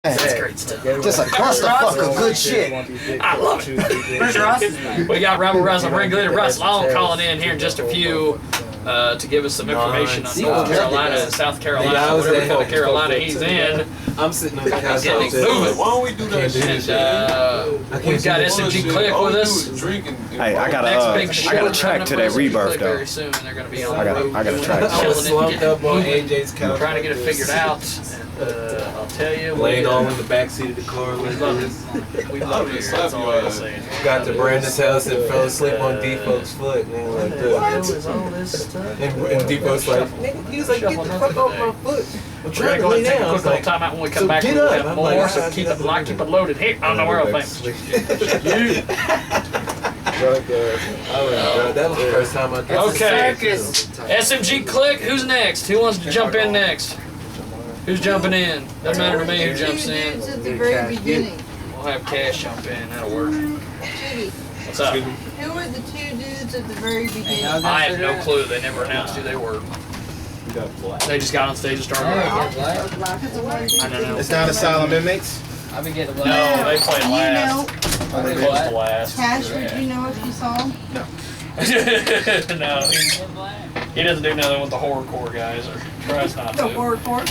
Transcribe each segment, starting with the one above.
That's great stuff. Just a clusterfuck of good shit. I love it. Where's Russ? We got Rebel Russ and Ringleader Russ Long calling in here in just a few to give us some information on North Carolina, South Carolina, whatever part of Carolina he's in. I'm sitting on the couch. Getting moving. Why don't we do that shit? And we've got SMG Click with us. Hey, I got a track to that Rebirth though. Very soon, they're gonna be on I got a track. I was slumped up on AJ's couch. Trying to get it figured out. I'll tell you. Laying all in the backseat of the car. We love it. We love it. That's all I'm saying. Got to Brandon's house and fell asleep on D-Folk's foot. Man, like that. And D-Folk's like, nigga, he was like, get the fuck off my foot. I'm trying to lay down. Quick little time out when we come back. We'll have more, so keep it loaded. Here on the world famous. That was the first time I did. Okay. SMG Click, who's next? Who wants to jump in next? Who's jumping in? Doesn't matter to me who jumps in. At the very beginning. We'll have Cash jump in. That'll work. Jiggy, What's up? who were the two dudes at the very beginning? I have no clue. They never announced who they were. They just got on stage and started. I don't know. It's not Asylum Inmates? I've been getting No, they played last. They close to last. Cash, would you know if you saw him? No, he doesn't do nothing with the horrorcore guys, or tries not to. The hardcore.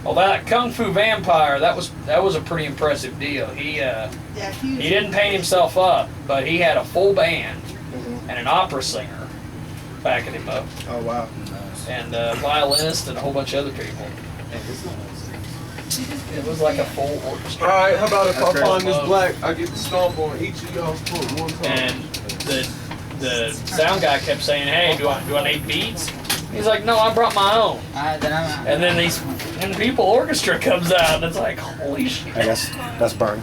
Well, that Kung Fu Vampire, that was a pretty impressive deal. He didn't paint himself up, but he had a full band and an opera singer backing him up. Oh, wow. And a violinist and a whole bunch of other people. It was like a full orchestra. Alright, how about if That's I great. find this black, I get to stomp on each of y'all's foot one time. And the sound guy kept saying, "Hey, do I need beats?" He's like, "No, I brought my own." And then and people orchestra comes out, and it's like, holy shit. I guess that's Burn.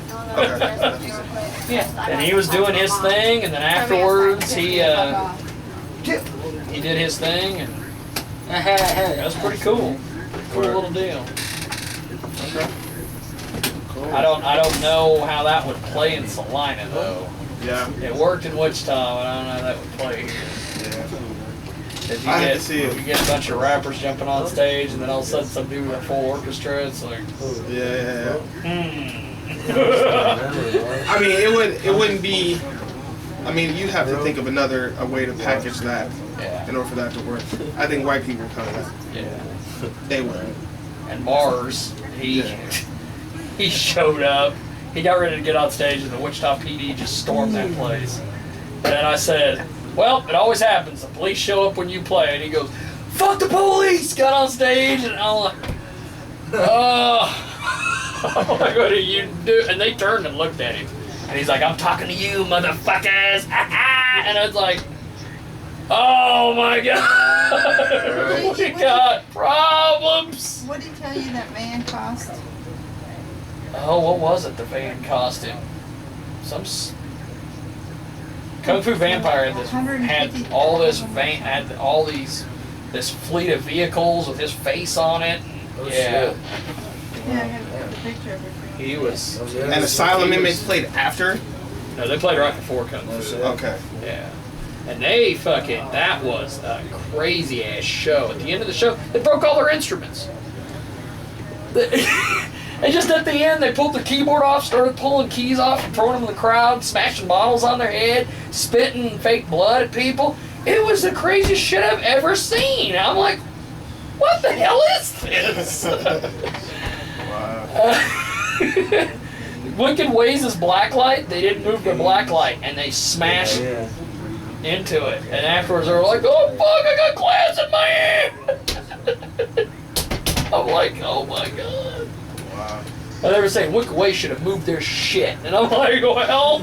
Yeah. And he was doing his thing, and then afterwards he did his thing, and that was pretty cool. Cool little deal. Okay. I don't know how that would play in Salina though. Yeah. It worked in Wichita, but I don't know how that would play here. If I had to see it. you get a bunch of rappers jumping on stage, and then all of a sudden some dude with a full orchestra, it's like, Yeah. I I mean, it wouldn't be. I mean, you'd have to think of a way to package that in order for that to work. I think white people would come with yeah. They would. And Mars, he showed up. He got ready to get on stage, and the Wichita PD just stormed that place. And I said, "Well, it always happens. The police show up when you play." And he goes, "Fuck the police!" Got on stage, and I'm like, "Oh, what do you do?" And they turned and looked at him, and he's like, "I'm talking to you, motherfuckers!" And I was like, "Oh my God, we got problems." What did he tell you that van cost? Oh, what was it? The van cost him Kung Fu Vampire had all this this fleet of vehicles with his face on it. Yeah. Yeah, I got a picture of it. He was. And Asylum Inmates played after? No, they played right before Kung Fu. Okay. Yeah. And that was a crazy ass show. At the end of the show, they broke all their instruments. And just at the end, they pulled the keyboard off, started pulling keys off and throwing them in the crowd, smashing bottles on their head, spitting fake blood at people. It was the craziest shit I've ever seen. I'm like, what the hell is this? Wicked Ways is blacklight. They didn't move the blacklight, and they smashed into it. And afterwards, they were like, "Oh fuck, I got glass in my hand." I'm like, oh my God. Wow. And they were saying Wicked Ways should have moved their shit. And I'm like, well,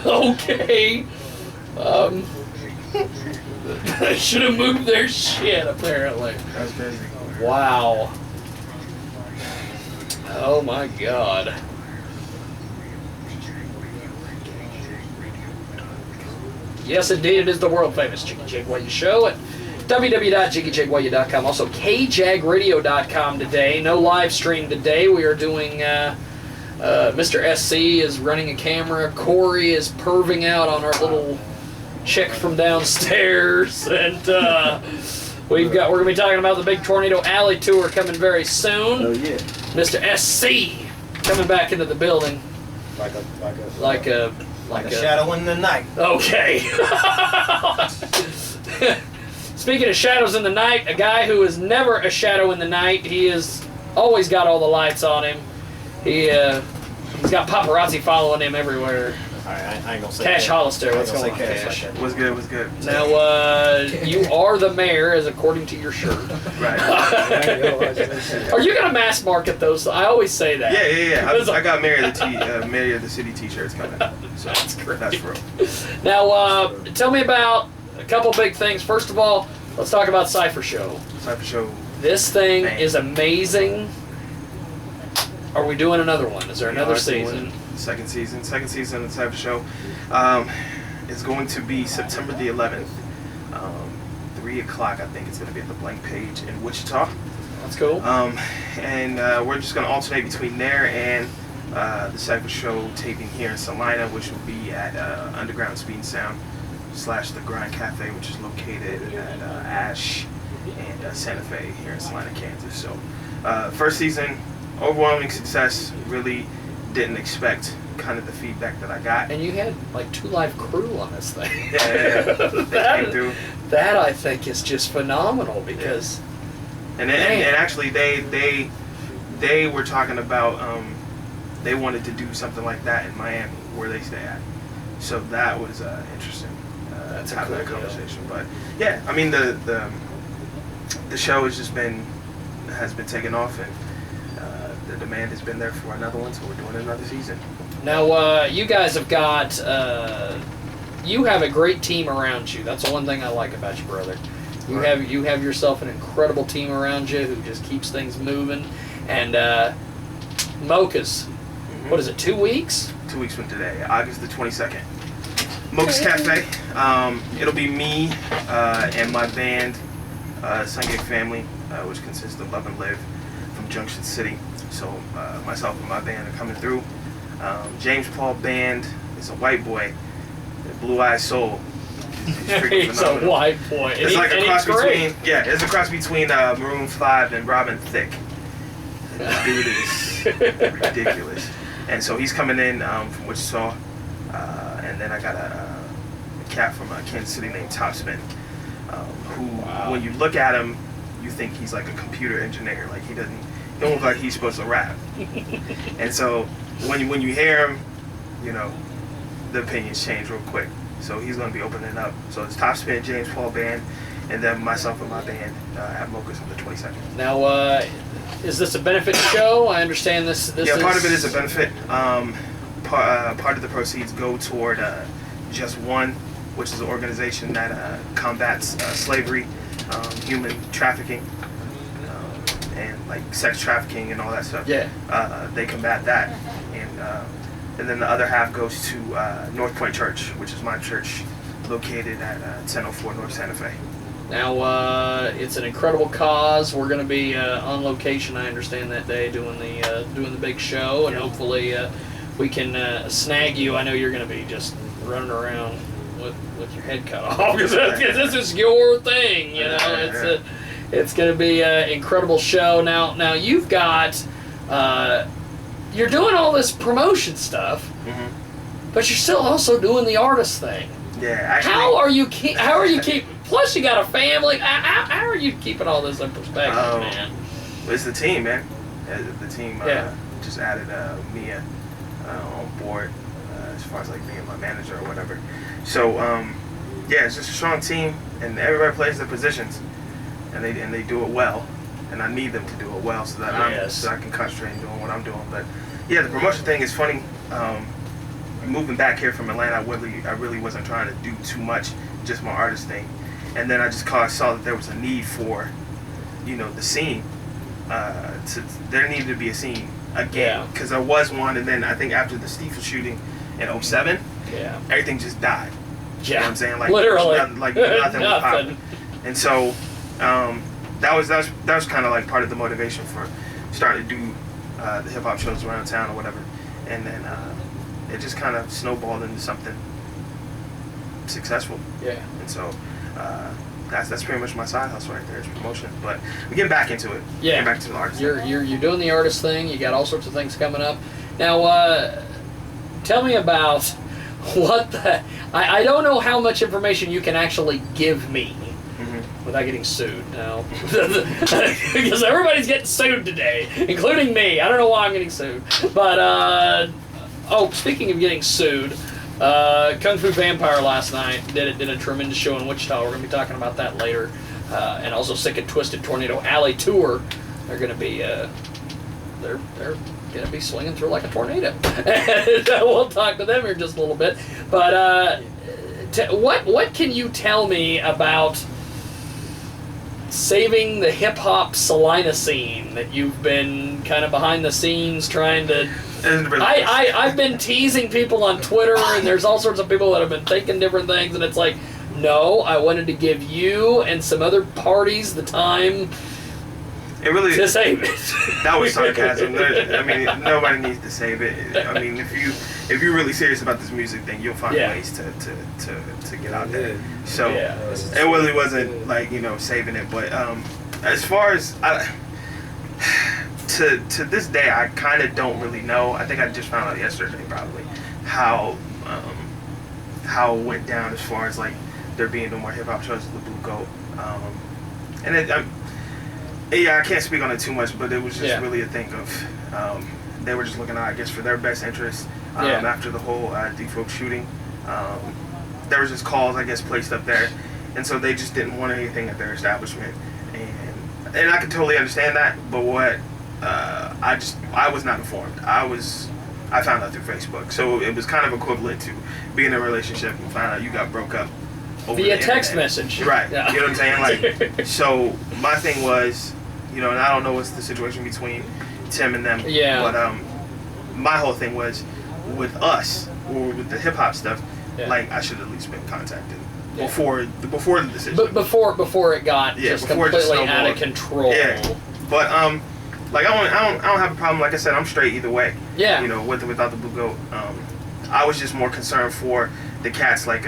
okay. They should have moved their shit, apparently. That's crazy. Wow. Oh my God. Yes, indeed, it is the world famous Jiggy Jaguar show at www.jiggyjaguar.com. Also, KJAGradio.com today. No live stream today. We are doing, Mr. SC is running a camera. Corey is perving out on our little chick from downstairs. And We're gonna be talking about the big Tornado Alley tour coming very soon. Oh yeah. Mr. SC coming back into the building. Like a shadow in the night. Okay. Speaking of shadows in the night, a guy who is never a shadow in the night. He has always got all the lights on him. He's got paparazzi following him everywhere. I ain't gonna say Cash Hollister, what's I ain't going on, gonna say Cash? Cash. What's good? Now, you are the mayor, as according to your shirt. Right. Are you gonna mass market those? I always say that. Yeah. I got Mayor of the City t-shirts coming. So That's great. That's real. Now, tell me about a couple big things. First of all, let's talk about Cypher Show. Cypher Show. This thing Man. is amazing. Are we doing another one? Is there another We are season? doing Second season of the Cypher Show. It's going to be September the 11th. 3 o'clock, I think it's going to be at the Blank Page in Wichita. That's cool. And we're just going to alternate between there and the Cypher Show taping here in Salina, which will be at Underground Speed and Sound / The Grind Cafe, which is located at Ash and Santa Fe here in Salina, Kansas. So first season, overwhelming success. Really didn't expect kind of the feedback that I got. And you had like 2 live crew on this thing. Yeah. They came through. That I think is just phenomenal because. And actually they were talking about they wanted to do something like that in Miami where they stay at. So that was interesting. That's to a have cool that deal. conversation. But yeah, I mean the show has been taking off, and the demand has been there for another one, so we're doing another season. Now, you guys have got, you have a great team around you. That's the one thing I like about you, brother. You have yourself an incredible team around you who just keeps things moving. And Mocha's, what is it, 2 weeks? 2 weeks from today, August the 22nd. Mocha's Cafe. It'll be me and my band, Sungay Family, which consists of Love and Live from Junction City. So myself and my band are coming through. James Paul Band is a white boy, Blue Eyed Soul. He's a white boy. It's like a cross between, it's a cross between Maroon 5 and Robin Thicke. This dude is ridiculous. And so he's coming in from Wichita, and then I got a cat from Kansas City named Topspin, who, when you look at him, you think he's like a computer engineer. Like he don't look like he's supposed to rap. And so when you hear him, you know, the opinions change real quick. So he's going to be opening up. So it's Topspin, James Paul Band, and then myself and my band at Mocha's on the 22nd. Now, is this a benefit show? I understand this part of it is a benefit. Part of the proceeds go toward Just One, which is an organization that combats slavery, human trafficking, and like sex trafficking and all that stuff. Yeah. They combat that, and then the other half goes to North Point Church, which is my church, located at 1004 North Santa Fe. Now, it's an incredible cause. We're going to be on location, I understand, that day doing the big show, and hopefully we can snag you. I know you're going to be just running around with your head cut off because this is your thing, you know. It's going to be an incredible show. Now you've got you're doing all this promotion stuff, but you're still also doing the artist thing. Yeah, actually. How are you keep? Plus, you got a family. How are you keeping all this in perspective, man? It's the team, man. The team just added Mia on board as far as like being my manager or whatever. So it's just a strong team, and everybody plays their positions, and they do it well. And I need them to do it well so that I can concentrate on doing what I'm doing. But yeah, the promotion thing is funny. Moving back here from Atlanta, I really wasn't trying to do too much, just my artist thing. And then I just saw that there was a need for, the scene. There needed to be a scene again, because there was one, and then I think after the Stiefel shooting in 2007, everything just died. Yeah, you know what I'm saying? Like literally, nothing was popping. And so that was kind of like part of the motivation for starting to do the hip hop shows around town or whatever. And then it just kind of snowballed into something successful. Yeah. And so that's pretty much my side hustle right there. It's promotion, but we're getting back into it. Yeah. Getting back to the artist. You're doing the artist thing. You got all sorts of things coming up. Now, tell me about what the. I don't know how much information you can actually give me without getting sued now, because everybody's getting sued today, including me. I don't know why I'm getting sued, but speaking of getting sued. Kung Fu Vampire last night did a tremendous show in Wichita. We're going to be talking about that later. And also Sick and Twisted Tornado Alley Tour. They're going to be they're going to be swinging through like a tornado. And we'll talk to them here in just a little bit. But what can you tell me about saving the hip hop Salina scene that you've been kind of behind the scenes trying to? I've been teasing people on Twitter, and there's all sorts of people that have been thinking different things, and it's like, no, I wanted to give you and some other parties the time to save it. That was sarcasm. I mean, nobody needs to save it. I mean, if you're really serious about this music thing, you'll find ways to get out there. So it really wasn't like, saving it, but as far as to this day, I kind of don't really know. I think I just found out yesterday probably how it went down as far as like there being no more hip hop shows at the Blue Goat. I can't speak on it too much, but it was just really a thing of they were just looking out, I guess, for their best interest after the whole D-Folk shooting. There was just calls, I guess, placed up there, and so they just didn't want anything at their establishment, and I could totally understand that. But what I was not informed. I found out through Facebook, so it was kind of equivalent to being in a relationship and find out you got broke up over via the text internet. message. Right. Yeah. You know what I'm saying? Like, so my thing was, and I don't know what's the situation between Tim and them. Yeah. But my whole thing was with us or with the hip hop stuff. Yeah. Like, I should at least been contacted before the decision. But before it got just completely out of control. Yeah. But like I don't have a problem. Like I said, I'm straight either way. Yeah. With or without the Blue Goat. I was just more concerned for the cats like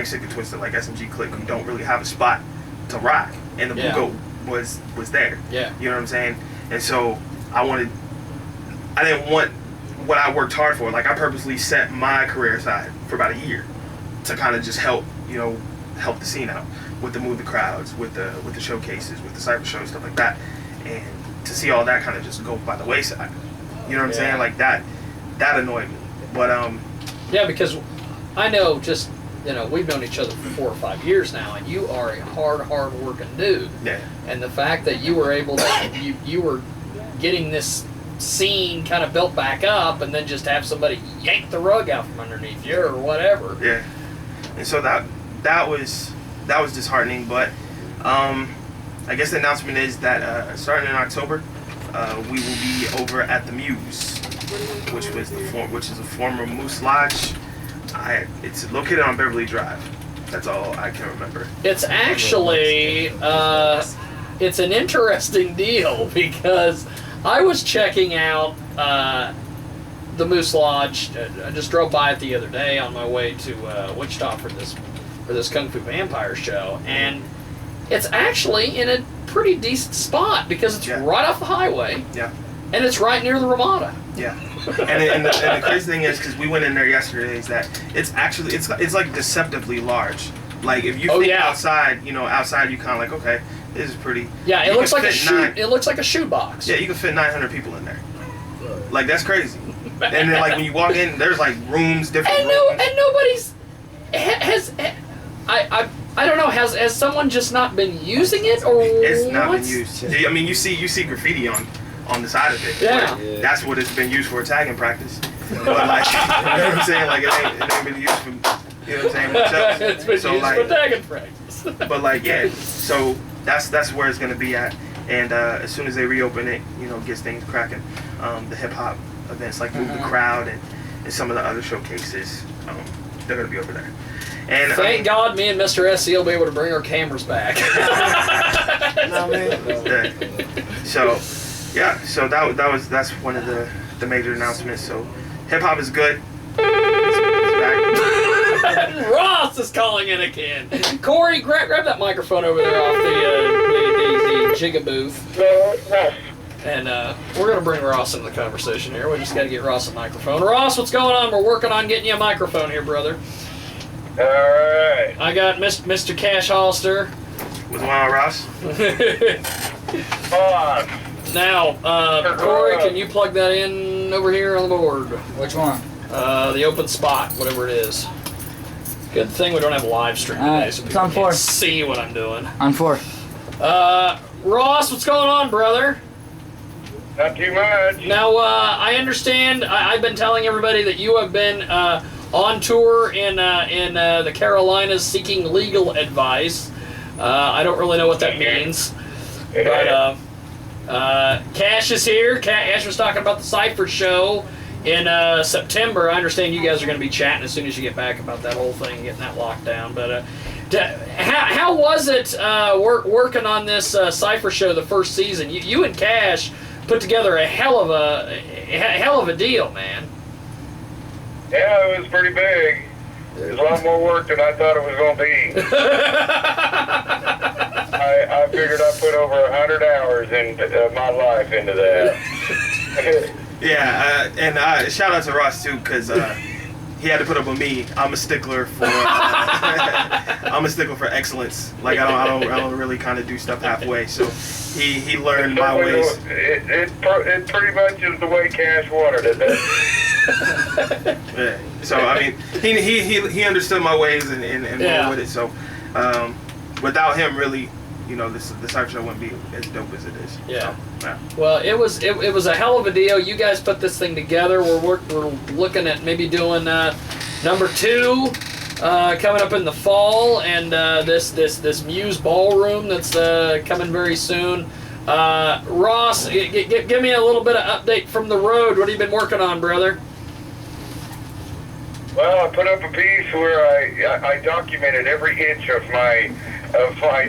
Sick and Twisted, like SMG Click, who don't really have a spot to rock, and the Blue Goat was there. Yeah. You know what I'm saying? And so I didn't want what I worked hard for. Like, I purposely set my career aside for about a year to kind of just help the scene out with the Move the Crowds, with the showcases, with the cyber shows, stuff like that. And to see all that kind of just go by the wayside. You know what I'm saying? Like, that annoyed me. But yeah, because I know we've known each other for 4 or 5 years now, and you are a hard working dude. Yeah. And the fact that you were able to you were getting this scene kind of built back up, and then just have somebody yank the rug out from underneath you or whatever. Yeah. And so that was disheartening, but I guess the announcement is that starting in October, we will be over at the Muse, which is a former Moose Lodge. It's located on Beverly Drive. That's all I can remember. It's actually it's an interesting deal, because I was checking out the Moose Lodge. I just drove by it the other day on my way to Wichita for this Kung Fu Vampire show, and it's actually in a pretty decent spot because it's right off the highway. Yeah. And it's right near the Ramada. Yeah. And the crazy thing is, because we went in there yesterday, is that it's actually it's like deceptively large. Like, if you think outside, outside you kind of like, okay, this is pretty. Yeah, it looks like it looks like a shoebox. Yeah, you can fit 900 people in there. Like, that's crazy. And then, like, when you walk in, there's like rooms, different rooms. And nobody's I don't know, has someone just not been using it, or it's not what? been used. I mean, you see graffiti on the side of it. Yeah. That's what it's been used for, tagging practice. But, like, you know what I'm saying? Like, it ain't been used for, you know what I'm saying? Much else. It's been used for tagging practice. But, like, yeah, so that's where it's gonna be at. And as soon as they reopen it, gets things cracking. The hip hop events like Move the Crowd and some of the other showcases, they're gonna be over there. And thank God, me and Mr. SC will be able to bring our cameras back. So that's one of the major announcements. So hip hop is good. It's back. Ross is calling in again. Corey, grab that microphone over there off the Jiggy booth. And we're going to bring Ross into the conversation here. We just got to get Ross a microphone. Ross, what's going on? We're working on getting you a microphone here, brother. All right. I got Mr. Cash Hollister. What's going on, Ross? Now, Corey, can you plug that in over here on the board? Which one? The open spot, whatever it is. Good thing we don't have a live stream today, so people can't see what I'm doing. On 4. Ross, what's going on, brother? Not too much. Now, I understand. I've been telling everybody that you have been on tour in the Carolinas seeking legal advice. I don't really know what that means, but Cash is here. Cash was talking about the Cypher show in September. I understand you guys are going to be chatting as soon as you get back about that whole thing, getting that locked down. But how was it working on this Cypher show the first season? You and Cash put together a hell of a deal, man. Yeah, it was pretty big. It was a lot more work than I thought it was going to be. I figured I put over 100 hours into my life into that. Yeah, and shout out to Ross too, because he had to put up with me. I'm a stickler for excellence. Like I don't really kind of do stuff halfway. So he learned my ways. It pretty much is the way Cash wanted it. Yeah. So I mean, he understood my ways and went with it. So without him, really, the Cypher show wouldn't be as dope as it is. Yeah. So, yeah. Well, it was a hell of a deal. You guys put this thing together. We're looking at maybe doing number 2 coming up in the fall, and this Muse Ballroom that's coming very soon. Ross, give me a little bit of update from the road. What have you been working on, brother? Well, I put up a piece where I documented every inch of my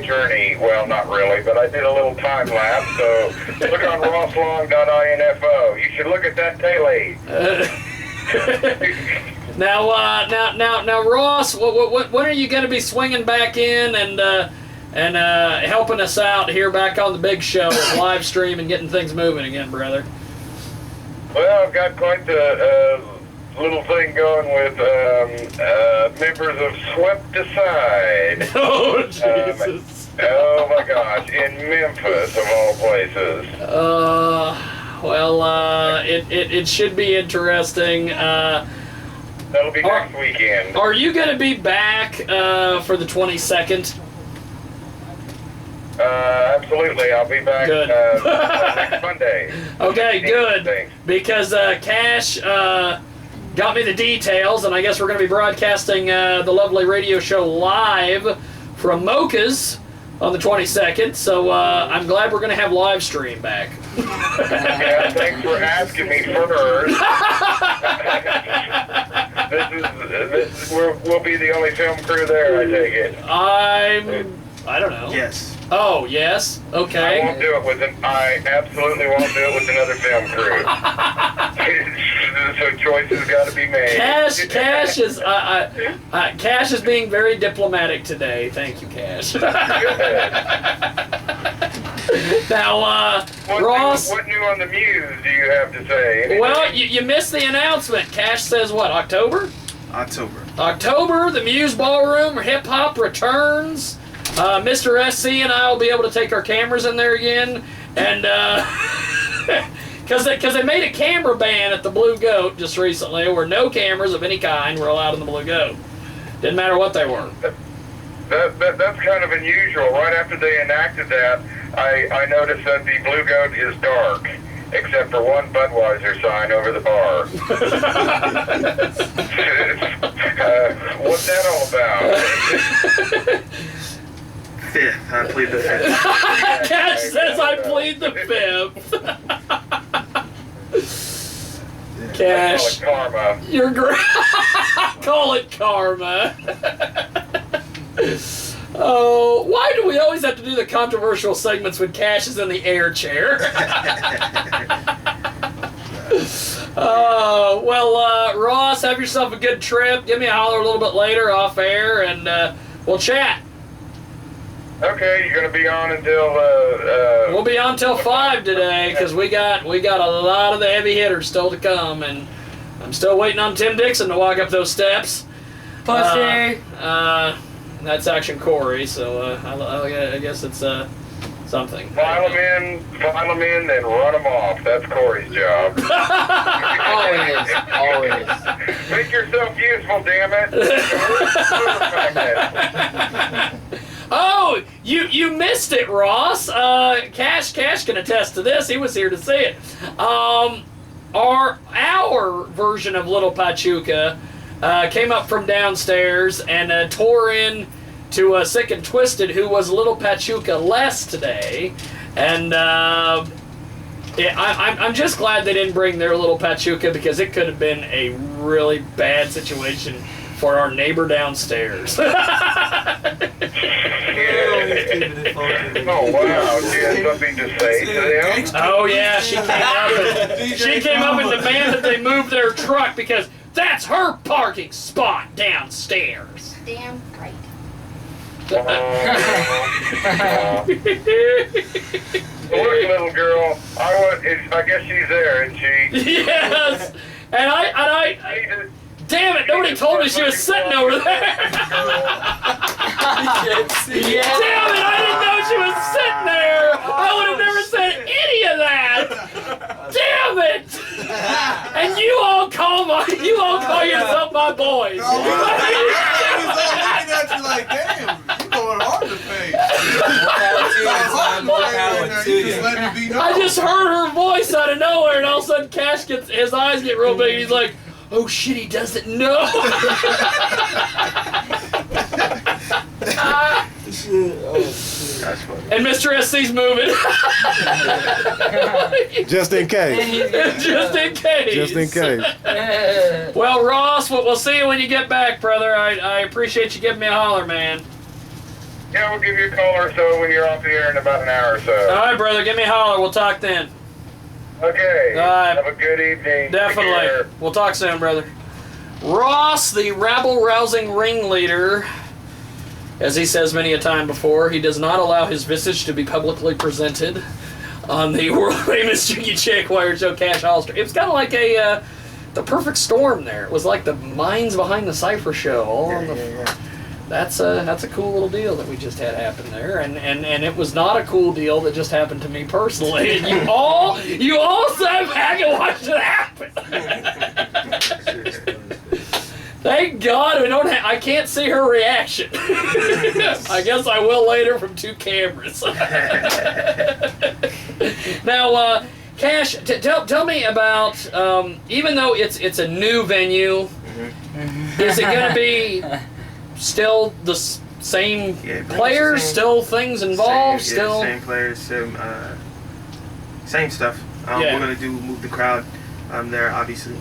journey. Well, not really, but I did a little time lapse. So look on rosslong.info. You should look at that tail aid. Now, Ross, when are you going to be swinging back in and helping us out here back on the big show, live stream and getting things moving again, brother? Well, I've got quite the little thing going with members of Swept Aside. Oh, Jesus. Oh, my gosh, in Memphis, of all places. It should be interesting. That'll be next weekend. Are you going to be back for the 22nd? Absolutely, I'll be back next Monday. Okay, good. Because Cash got me the details, and I guess we're going to be broadcasting the lovely radio show live from Mocha's on the 22nd, so I'm glad we're going to have live stream back. Yeah, thanks for asking me first. We'll be the only film crew there, I take it. I don't know. Yes. Oh, yes? Okay. I absolutely won't do it with another film crew. So choices got to be made. Cash is being very diplomatic today. Thank you, Cash. Now, Ross. What new on the Muse do you have to say? Anything? Well, you missed the announcement. Cash says what? October, the Muse Ballroom Hip Hop returns. Mr. SC and I will be able to take our cameras in there again, and because they made a camera ban at the Blue Goat just recently, where no cameras of any kind were allowed in the Blue Goat. Didn't matter what they were. That's kind of unusual. Right after they enacted that, I noticed that the Blue Goat is dark, except for one Budweiser sign over the bar. What's that all about? Fifth. I plead the fifth. Cash says I plead the fifth. Cash. I call it karma. You're great. Call it karma. Oh, why do we always have to do the controversial segments when Cash is in the air chair? Ross, have yourself a good trip. Give me a holler a little bit later off air, and we'll chat. Okay, you're gonna be on until. We'll be on till 5 today because we got a lot of the heavy hitters still to come, and I'm still waiting on Tim Dixon to walk up those steps. Pussy. That's Action Corey, so I guess it's something. File them in, then run them off. That's Corey's job. Always. Make yourself useful, damn it. Oh, you missed it, Ross. Cash can attest to this. He was here to see it. Our version of Little Pachuca came up from downstairs and tore in to Sick and Twisted, who was Little Pachuca less today. And I'm just glad they didn't bring their Little Pachuca, because it could have been a really bad situation for our neighbor downstairs. Oh, wow. She had something to say to them? Oh, yeah, she came up and demanded they move their truck because that's her parking spot downstairs. Damn right. Look, little girl, I guess she's there, isn't she? Yes, and I damn it, nobody told me she was sitting over there. Damn it, I didn't know she was sitting there. I would have never said any of that. Damn it. And you all call yourself my boys. I was looking at you like, damn, you going hard to face. I just heard her voice out of nowhere, and all of a sudden Cash his eyes get real big, and he's like, oh shit, he doesn't know. That's funny. And Mr. SC's moving. Just in case. Just in case. Just in case. Well, Ross, we'll see you when you get back, brother. I appreciate you giving me a holler, man. Yeah, we'll give you a call or so when you're off the air in about an hour or so. All right, brother, give me a holler. We'll talk then. Okay. All right. Have a good evening. Definitely. We'll talk soon, brother. Ross, the rabble-rousing ringleader, as he says many a time before, he does not allow his visage to be publicly presented on the world-famous Jiggy Jaguar show, Cash Hollister. It was kind of like the perfect storm there. It was like the minds behind the Cypher show. All on the. That's a cool little deal that we just had happen there, and it was not a cool deal that just happened to me personally. And you all sat back and watched it happen. Thank God I can't see her reaction. I guess I will later from 2 cameras. Now, Cash, tell me about, even though it's a new venue, is it going to be still the same players, still things involved, same players, same stuff. We're gonna move the crowd there, obviously.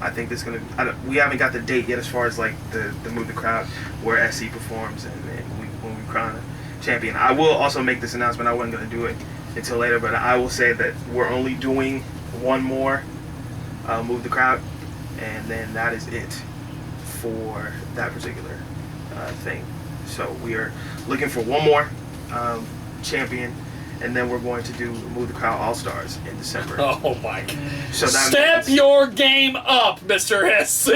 I think this gonna. We haven't got the date yet as far as like the move the crowd where SC performs and when we crown a champion. I will also make this announcement. I wasn't gonna do it until later, but I will say that we're only doing one more move the crowd, and then that is it for that particular thing. So we are looking for one more champion, and then we're going to do Move the Crowd All-Stars in December. Oh my God. So that Step your game up, Mr. SC.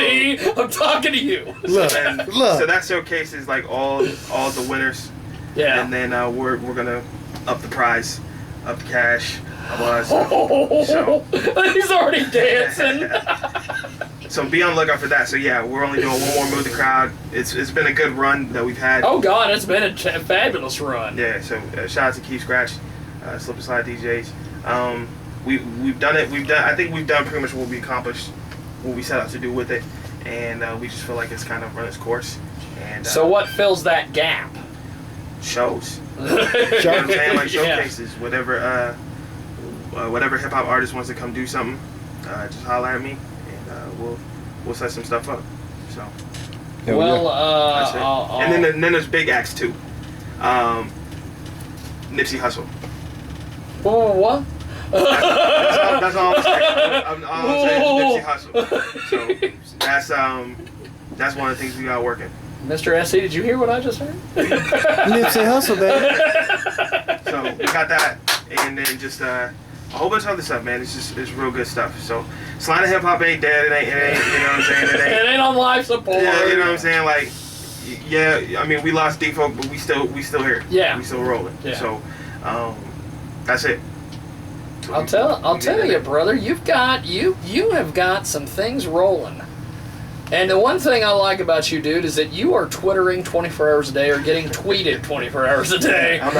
I'm talking to you. Look. So that showcases like all the winners. Yeah. And then we're gonna up the prize, up the cash. He's already dancing. So be on the lookout for that. So yeah, we're only doing one more Move the Crowd. It's been a good run that we've had. Oh God, it's been a fabulous run. Yeah. So shout out to Keith Scratch, Slip and Slide DJs. We've done it. I think we've done pretty much what we accomplished, what we set out to do with it, and we just feel like it's kind of run its course. And so what fills that gap? Shows. You know what I'm saying? Like showcases. Yeah. Whatever hip hop artist wants to come do something, just holler at me. We'll set some stuff up. So. Well, and then there's big acts too. Nipsey Hussle. Oh, what? That's all I'm saying. I'm saying Nipsey Hussle. So that's one of the things we got working. Mr. SC, did you hear what I just heard? Nipsey Hussle, baby. So we got that, and then just a whole bunch of other stuff, man. It's real good stuff. So Slide of Hip Hop ain't dead. It ain't. You know what I'm saying? It ain't on life support. Yeah, you know what I'm saying? Like, yeah. I mean, we lost D-Folk, but we still here. Yeah. We still rolling. Yeah. So, that's it. So I'll tell you, brother. You have got some things rolling. And the one thing I like about you, dude, is that you are twittering 24 hours a day or getting tweeted 24 hours a day. I'm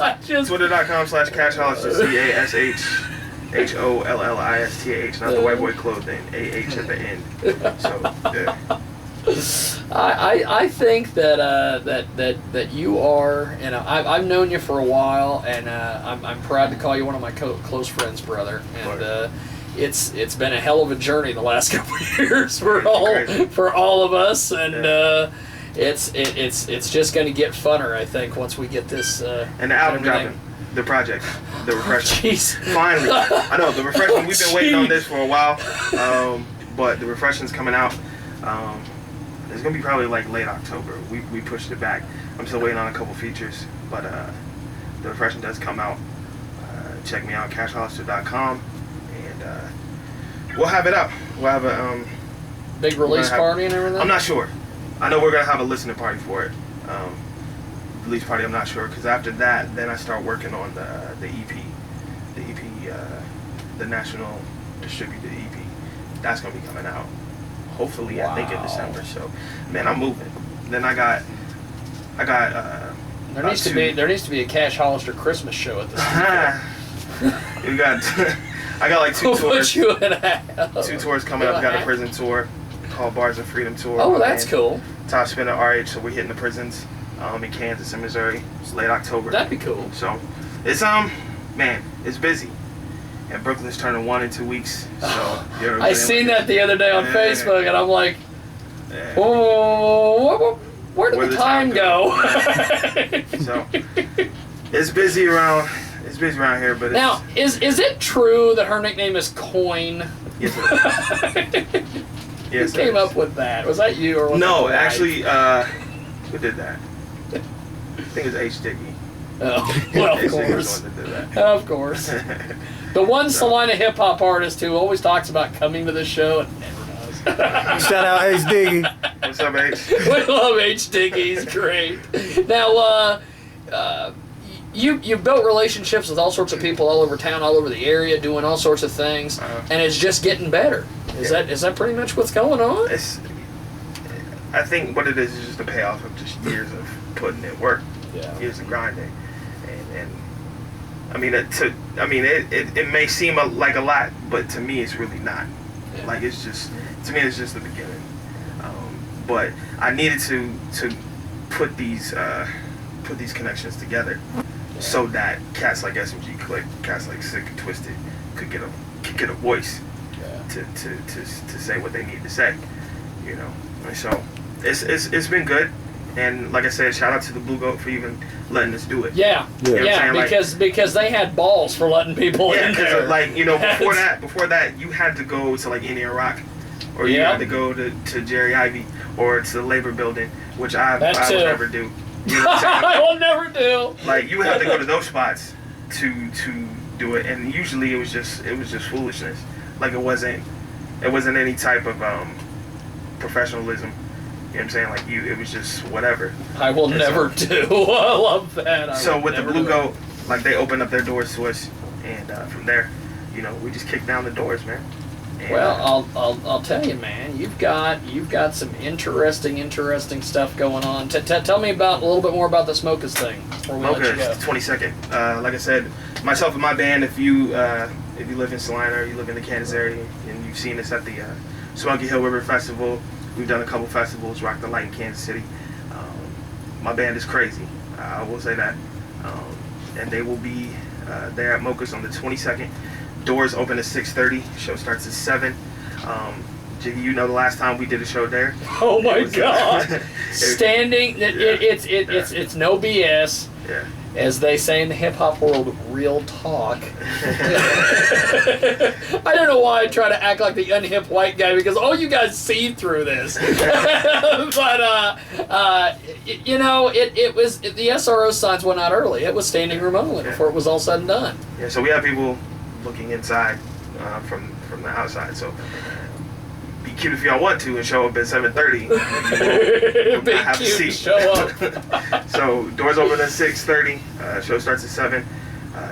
actually Twitter.com/CashHolliston, CashHollisth, not the white boy clothing, AH at the end. So, yeah. I think that you are, you know, I've known you for a while, and I'm proud to call you one of my close friends, brother. And it's been a hell of a journey the last couple of years for all of us, and it's just going to get funner, I think, once we get this. And the album dropping, the project, the refreshment. Jeez. Finally, I know the refreshment. We've been waiting on this for a while, but the refreshment's coming out. It's gonna be probably like late October. We pushed it back. I'm still waiting on a couple features, but the refreshment does come out. Check me out, CashHolliston.com, and we'll have it up. We'll have a big release party and everything. I'm not sure. I know we're gonna have a listening party for it. Release party. I'm not sure, because after that, then I start working on the EP, the national distributed EP. That's gonna be coming out. Hopefully, I think in December. So, man, I'm moving. Then I got. There needs to be a Cash Hollister Christmas show at this. We got. I got like 2 we'll tours. Put you in a 2 tours coming up. I got a prison tour called Bars of Freedom tour. Oh, that's cool. Top spin at RH. So we're hitting the prisons in Kansas and Missouri. It's late October. That'd be cool. So it's man, it's busy. And Brooklyn's turning 1 in 2 weeks. So I seen that the other day on Facebook, and I'm like, whoa, where did the time go? So it's busy around here, but now is it true that her nickname is Coin? Yes, it is. Yes, Who came up with that? Was that you or was no? that Actually, who did that? I think it was Jiggy. Oh, well, of course. Of course. The one Salina hip hop artist who always talks about coming to the show and never does. Shout out H Diggy. What's up, H? We love H Diggy. He's great. Now, you've built relationships with all sorts of people all over town, all over the area, doing all sorts of things, and it's just getting better. Is that pretty much what's going on? I think what it is just the payoff of just years of putting in work, years of grinding, and I mean, it may seem like a lot, but to me, it's really not. Yeah. Like it's just the beginning. But I needed to put these connections together, so that cats like SMG Click, cats like Sick and Twisted, could get a voice to say what they need to say, you know. And so it's been good. And like I said, shout out to the Blue Goat for even letting us do it. Yeah, you know because they had balls for letting people in there. Like, you know, before that, you had to go to like Indian Rock, or you had to go to Jerry Ivy or to the Labor Building, which I will never do. You know what I'm saying? I will never do. Like, you have to go to those spots to do it, and usually it was just foolishness. Like it wasn't any type of professionalism. You know what I'm saying? Like it was just whatever. I will never do. I love that. So with the Blue Goat, like they opened up their doors to us, and from there, you know, we just kicked down the doors, man. And, well, I'll tell you, man. You've got some interesting stuff going on. Tell me a little bit more about the Smokers thing. Smokers, 22nd. Like I said, myself and my band. If you live in Salina or you live in the Kansas area, and you've seen us at the Smoky Hill River Festival. We've done a couple festivals, Rock the Light in Kansas City. My band is crazy. I will say that. And they will be there at Mocha's on the 22nd. Doors open at 6:30. Show starts at 7. Jiggy, you know the last time we did a show there. Oh my God! Standing, it's no BS. Yeah. as they say in the hip-hop world, real talk. I don't know why I try to act like the unhip white guy, because all you guys see through this. But, you know, it was, the SRO signs went out early. It was standing room only before it was all said and done. Yeah, so we have people looking inside from the outside. So be cute if y'all want to and show up at 7:30. Be have a cute, seat. show up. So doors open at 6:30. Show starts at 7.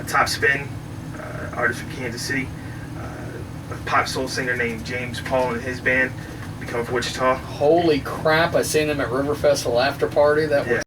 Top Spin, artist from Kansas City. A pop soul singer named James Paul and his band. Coming from Wichita. Holy crap, I seen them at River Festival after party. That was